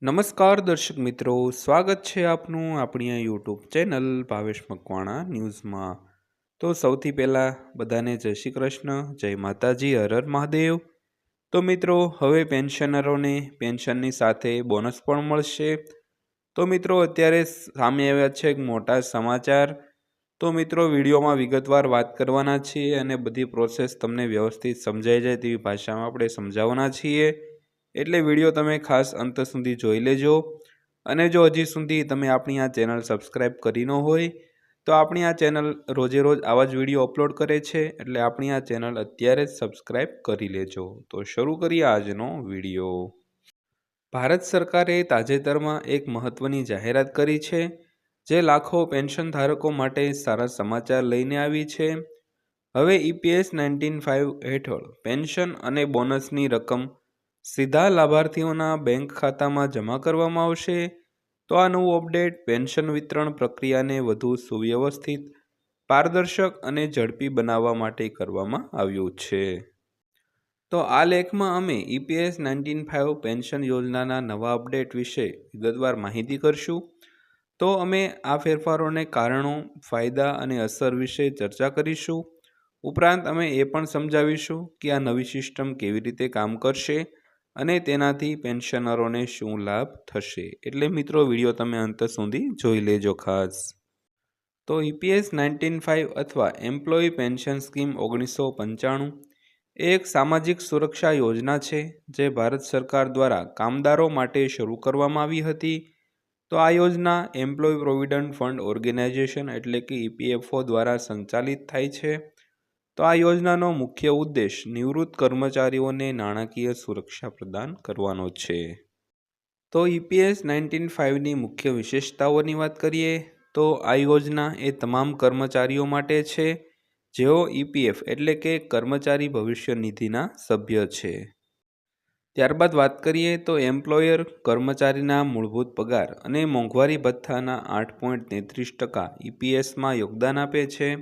નમસ્કાર દર્શક મિત્રો, સ્વાગત છે આપનું આપણી આ યુટ્યુબ ચેનલ ભાવેશ મકવાણા ન્યૂઝમાં। તો સૌથી પહેલાં બધાને જય શ્રી કૃષ્ણ, જય માતાજી, હર હર મહાદેવ। તો મિત્રો, હવે પેન્શનરોને પેન્શનની સાથે બોનસ પણ મળશે। તો મિત્રો, અત્યારે સામે આવ્યા છે એક મોટા સમાચાર। તો મિત્રો, વિડીયોમાં વિગતવાર વાત કરવાના છીએ અને બધી પ્રોસેસ તમને વ્યવસ્થિત સમજાઈ જાય તેવી ભાષામાં આપણે સમજાવવાના છીએ, એટલે વિડીયો તમે ખાસ અંત સુધી જોઈ લેજો। અને જો હજી સુધી તમે આપણી આ ચેનલ સબસ્ક્રાઈબ કરી ન હોય તો આપણી આ ચેનલ રોજે રોજ આવા જ વિડીયો અપલોડ કરે છે, એટલે આપણી આ ચેનલ અત્યારે જ સબસ્ક્રાઈબ કરી લેજો। તો શરૂ કરીએ આજનો વિડીયો। ભારત સરકારે તાજેતરમાં એક મહત્વની જાહેરાત કરી છે, જે લાખો પેન્શન ધારકો માટે સારા સમાચાર લઈને આવી છે। હવે EPS 19.5 હેઠળ પેન્શન અને બોનસની રકમ સીધા લાભાર્થીઓના બેંક ખાતામાં જમા કરવામાં આવશે। તો આ નવું અપડેટ પેન્શન વિતરણ પ્રક્રિયાને વધુ સુવ્યવસ્થિત, પારદર્શક અને ઝડપી બનાવવા માટે કરવામાં આવ્યું છે। તો આ લેખમાં અમે EPS 19.5 પેન્શન યોજનાના નવા અપડેટ વિશે વિગતવાર માહિતી કરશું। તો અમે આ ફેરફારોને કારણો, ફાયદા અને અસર વિશે ચર્ચા કરીશું। ઉપરાંત અમે એ પણ સમજાવીશું કે આ નવી સિસ્ટમ કેવી રીતે કામ કરશે અને તેનાથી પેન્શનરોને શું લાભ થશે, એટલે મિત્રો વિડીયો તમે અંત સુધી જોઈ લેજો ખાસ। તો EPS 19.5 અથવા એમ્પ્લોયી પેન્શન સ્કીમ 1995 એ એક સામાજિક સુરક્ષા યોજના છે, જે ભારત સરકાર દ્વારા કામદારો માટે શરૂ કરવામાં આવી હતી। તો આ યોજના એમ્પ્લોયી પ્રોવિડન્ટ ફંડ ઓર્ગેનાઇઝેશન એટલે કે EPFO દ્વારા સંચાલિત થાય છે। તો આ યોજનાનો મુખ્ય ઉદ્દેશ નિવૃત્ત કર્મચારીઓને નાણાકીય સુરક્ષા પ્રદાન કરવાનો છે। તો EPS 19.5ની મુખ્ય વિશેષતાઓની વાત કરીએ તો આ યોજના એ તમામ કર્મચારીઓ માટે છે, જેઓ EPF એટલે કે કર્મચારી ભવિષ્ય નિધિના સભ્ય છે। ત્યારબાદ વાત કરીએ તો એમ્પ્લોયર કર્મચારીના મૂળભૂત પગાર અને મોંઘવારી ભથ્થાના 8.33% EPSમાં યોગદાન આપે છે।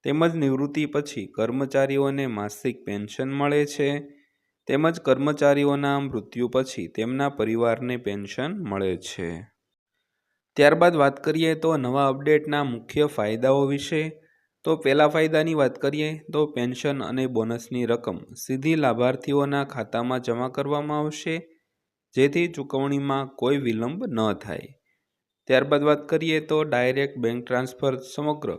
તેમજ નિવૃત્તિ પછી કર્મચારીઓને માસિક પેન્શન મળે છે, તેમજ કર્મચારીઓના મૃત્યુ પછી તેમના પરિવારને પેન્શન મળે છે। ત્યારબાદ વાત કરીએ તો નવા અપડેટના મુખ્ય ફાયદાઓ વિશે। તો પહેલા ફાયદાની વાત કરીએ તો પેન્શન અને બોનસની રકમ સીધી લાભાર્થીઓના ખાતામાં જમા કરવામાં આવશે, જેથી ચૂકવણીમાં કોઈ વિલંબ ન થાય। ત્યારબાદ વાત કરીએ તો ડાયરેક્ટ બેંક ટ્રાન્સફર સમગ્ર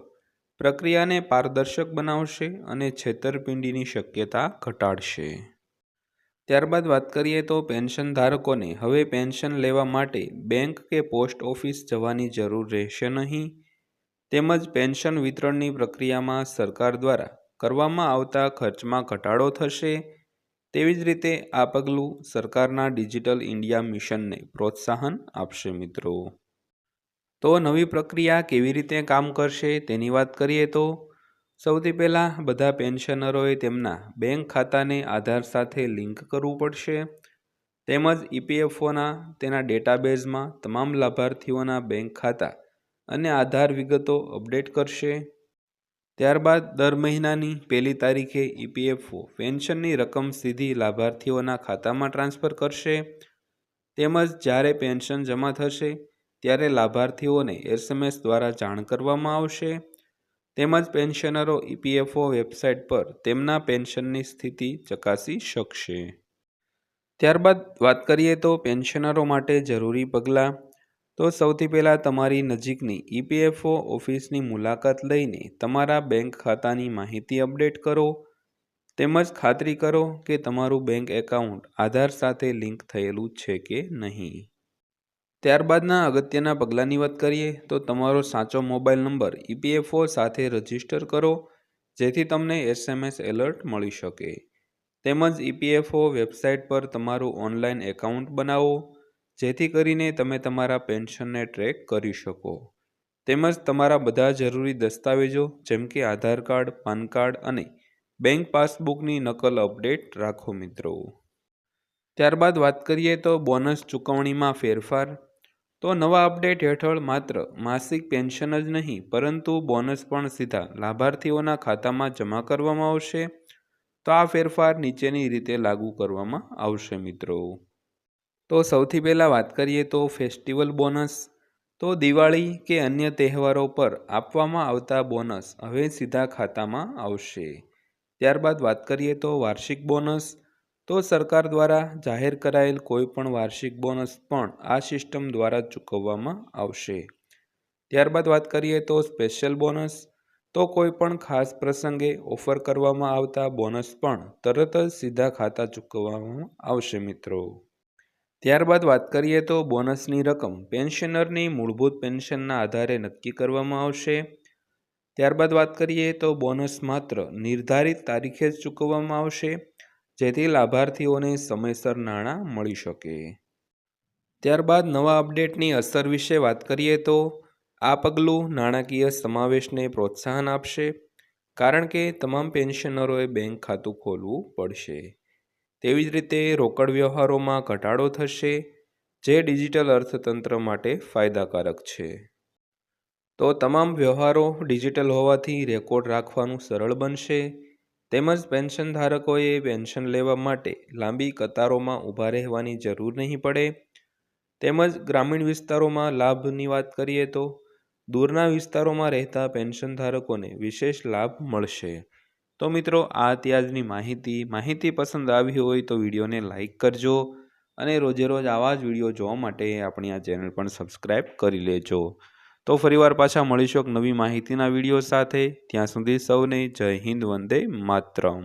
પ્રક્રિયાને પારદર્શક બનાવશે અને છેતરપિંડીની શક્યતા ઘટાડશે। ત્યારબાદ વાત કરીએ તો પેન્શન ધારકોને હવે પેન્શન લેવા માટે બેંક કે પોસ્ટ ઓફિસ જવાની જરૂર રહેશે નહીં, તેમજ પેન્શન વિતરણની પ્રક્રિયામાં સરકાર દ્વારા કરવામાં આવતા ખર્ચમાં ઘટાડો થશે। તેવી જ રીતે આ પગલું સરકારના ડિજિટલ ઇન્ડિયા મિશનને પ્રોત્સાહન આપશે મિત્રો। તો નવી પ્રક્રિયા કેવી રીતે કામ કરશે તેની વાત કરીએ તો સૌથી પહેલાં બધા પેન્શનરોએ તેમના બેંક ખાતાને આધાર સાથે લિંક કરવું પડશે, તેમજ EPFOના તેના ડેટાબેઝમાં તમામ લાભાર્થીઓના બેંક ખાતા અને આધાર વિગતો અપડેટ કરશે। ત્યારબાદ દર મહિનાની પહેલી તારીખે EPFO પેન્શનની રકમ સીધી લાભાર્થીઓના ખાતામાં ટ્રાન્સફર કરશે, તેમજ જ્યારે પેન્શન જમા થશે ત્યારે લાભાર્થીઓને SMS દ્વારા જાણ કરવામાં આવશે। તેમજ પેન્શનરો EPFO વેબસાઇટ પર તેમના પેન્શનની સ્થિતિ ચકાસી શકશે। ત્યારબાદ વાત કરીએ તો પેન્શનરો માટે જરૂરી પગલાં। તો સૌથી પહેલાં તમારી નજીકની EPFO ઓફિસની મુલાકાત લઈને તમારા બેંક ખાતાની માહિતી અપડેટ કરો, તેમજ ખાતરી કરો કે તમારું બેંક એકાઉન્ટ આધાર સાથે લિંક થયેલું છે કે નહીં। ત્યારબાદના અગત્યના પગલાંની વાત કરીએ તો તમારો સાચો મોબાઈલ નંબર EPFO સાથે રજીસ્ટર કરો, જેથી તમને SMS એલર્ટ મળી શકે। તેમજ EPFO વેબસાઇટ પર તમારું ઓનલાઈન એકાઉન્ટ બનાવો, જેથી કરીને તમે તમારા પેન્શનને ટ્રેક કરી શકો। તેમજ તમારા બધા જરૂરી દસ્તાવેજો જેમ કે આધાર કાર્ડ, પાન કાર્ડ અને બેંક પાસબુકની નકલ અપડેટ રાખો મિત્રો। ત્યારબાદ વાત કરીએ તો બોનસ ચૂકવણીમાં ફેરફાર। તો નવા અપડેટ હેઠળ માત્ર માસિક પેન્શન જ નહીં, પરંતુ બોનસ પણ સીધા લાભાર્થીઓના ખાતામાં જમા કરવામાં આવશે। તો આ ફેરફાર નીચેની રીતે લાગુ કરવામાં આવશે મિત્રો। તો સૌથી પહેલાં વાત કરીએ તો ફેસ્ટિવલ બોનસ. તો દિવાળી કે અન્ય તહેવારો પર આપવામાં આવતા બોનસ હવે સીધા ખાતામાં આવશે. ત્યારબાદ વાત કરીએ તો વાર્ષિક બોનસ. તો સરકાર દ્વારા જાહેર કરાયેલ કોઈ પણ વાર્ષિક બોનસ પણ આ સિસ્ટમ દ્વારા ચૂકવવામાં આવશે. ત્યારબાદ વાત કરીએ તો સ્પેશિયલ બોનસ. તો કોઈ પણ ખાસ પ્રસંગે ઓફર કરવામાં આવતા બોનસ પણ તરત જ સીધા ખાતા ચૂકવવામાં આવશે મિત્રો. ત્યારબાદ વાત કરીએ તો બોનસની રકમ પેન્શનરની મૂળભૂત પેન્શનના આધારે નક્કી કરવામાં આવશે. ત્યારબાદ વાત કરીએ તો બોનસ માત્ર નિર્ધારિત તારીખે જ ચૂકવવામાં આવશે, જેથી લાભાર્થીઓને સમયસર નાણાં મળી શકે. ત્યારબાદ નવા અપડેટની અસર વિશે વાત કરીએ તો આ પગલું નાણાકીય સમાવેશને પ્રોત્સાહન આપશે, કારણ કે તમામ પેન્શનરોએ બેંક ખાતું ખોલવું પડશે. તેવી જ રીતે રોકડ વ્યવહારોમાં ઘટાડો થશે, જે ડિજિટલ અર્થતંત્ર માટે ફાયદાકારક છે. તો તમામ વ્યવહારો ડિજિટલ હોવાથી રેકોર્ડ રાખવાનું સરળ બનશે, તેમજ પેન્શન ધારકોએ પેન્શન લેવા માટે લાંબી કતારોમાં ઊભા રહેવાની જરૂર નહીં પડે. તેમજ ગ્રામીણ વિસ્તારોમાં લાભની વાત કરીએ તો દૂરના વિસ્તારોમાં રહેતા પેન્શન ધારકોને વિશેષ લાભ મળશે. તો મિત્રો, આ ત્યાજની માહિતી પસંદ આવી હોય તો વિડીયોને લાઈક કરજો અને રોજે રોજ આવા જ વિડીયો જોવા માટે આપણી આ ચેનલ પણ સબસ્ક્રાઈબ કરી લેજો. તો ફરીવાર પાછા મળીશું એક નવી માહિતીના વિડીયો સાથે. ત્યાં સુધી સૌને જય હિન્દ, વંદે માતરમ.